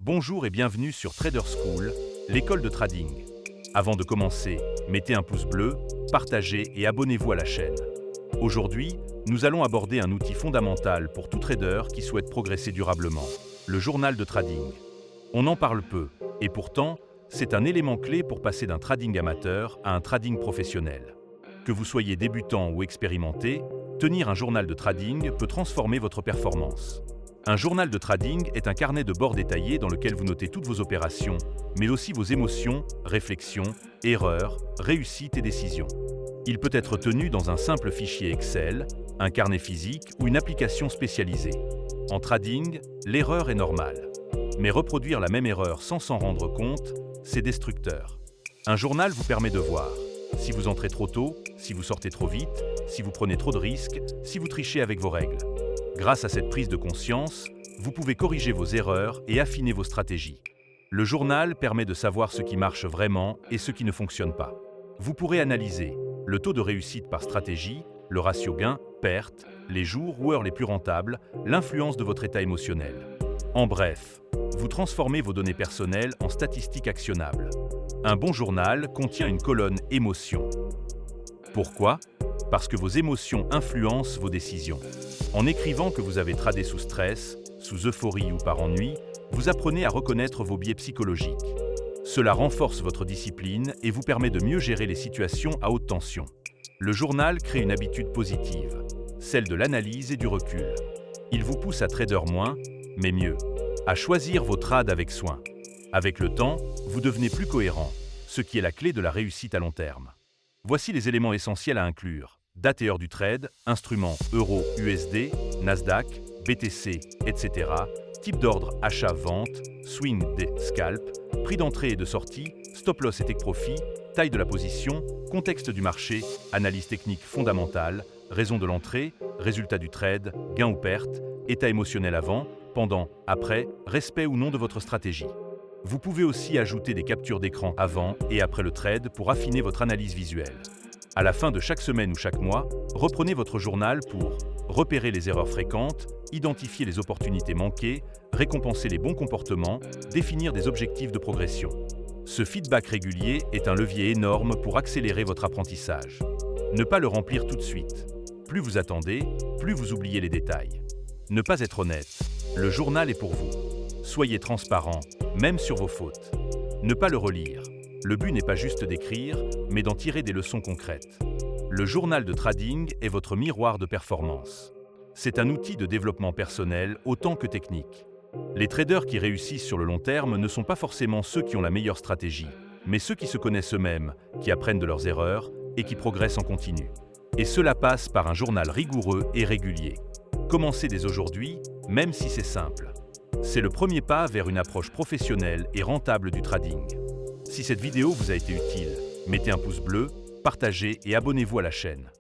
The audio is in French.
Bonjour et bienvenue sur Trader School, l'école de trading. Avant de commencer, mettez un pouce bleu, partagez et abonnez-vous à la chaîne. Aujourd'hui, nous allons aborder un outil fondamental pour tout trader qui souhaite progresser durablement, le journal de trading. On en parle peu, et pourtant, c'est un élément clé pour passer d'un trading amateur à un trading professionnel. Que vous soyez débutant ou expérimenté, tenir un journal de trading peut transformer votre performance. Un journal de trading est un carnet de bord détaillé dans lequel vous notez toutes vos opérations, mais aussi vos émotions, réflexions, erreurs, réussites et décisions. Il peut être tenu dans un simple fichier Excel, un carnet physique ou une application spécialisée. En trading, l'erreur est normale. Mais reproduire la même erreur sans s'en rendre compte, c'est destructeur. Un journal vous permet de voir si vous entrez trop tôt, si vous sortez trop vite, si vous prenez trop de risques, si vous trichez avec vos règles. Grâce à cette prise de conscience, vous pouvez corriger vos erreurs et affiner vos stratégies. Le journal permet de savoir ce qui marche vraiment et ce qui ne fonctionne pas. Vous pourrez analyser le taux de réussite par stratégie, le ratio gain-perte, les jours ou heures les plus rentables, l'influence de votre état émotionnel. En bref, vous transformez vos données personnelles en statistiques actionnables. Un bon journal contient une colonne émotions. Pourquoi ? Parce que vos émotions influencent vos décisions. En écrivant que vous avez tradé sous stress, sous euphorie ou par ennui, vous apprenez à reconnaître vos biais psychologiques. Cela renforce votre discipline et vous permet de mieux gérer les situations à haute tension. Le journal crée une habitude positive, celle de l'analyse et du recul. Il vous pousse à trader moins, mais mieux, à choisir vos trades avec soin. Avec le temps, vous devenez plus cohérent, ce qui est la clé de la réussite à long terme. Voici les éléments essentiels à inclure. Date et heure du trade, instruments euro, USD, Nasdaq, BTC, etc. Type d'ordre achat-vente, swing des scalps, prix d'entrée et de sortie, stop-loss et take-profit, taille de la position, contexte du marché, analyse technique fondamentale, raison de l'entrée, résultat du trade, gain ou perte, état émotionnel avant, pendant, après, respect ou non de votre stratégie. Vous pouvez aussi ajouter des captures d'écran avant et après le trade pour affiner votre analyse visuelle. À la fin de chaque semaine ou chaque mois, reprenez votre journal pour repérer les erreurs fréquentes, identifier les opportunités manquées, récompenser les bons comportements, définir des objectifs de progression. Ce feedback régulier est un levier énorme pour accélérer votre apprentissage. Ne pas le remplir tout de suite. Plus vous attendez, plus vous oubliez les détails. Ne pas être honnête. Le journal est pour vous. Soyez transparent, même sur vos fautes. Ne pas le relire. Le but n'est pas juste d'écrire, mais d'en tirer des leçons concrètes. Le journal de trading est votre miroir de performance. C'est un outil de développement personnel autant que technique. Les traders qui réussissent sur le long terme ne sont pas forcément ceux qui ont la meilleure stratégie, mais ceux qui se connaissent eux-mêmes, qui apprennent de leurs erreurs et qui progressent en continu. Et cela passe par un journal rigoureux et régulier. Commencez dès aujourd'hui, même si c'est simple. C'est le premier pas vers une approche professionnelle et rentable du trading. Si cette vidéo vous a été utile, mettez un pouce bleu, partagez et abonnez-vous à la chaîne.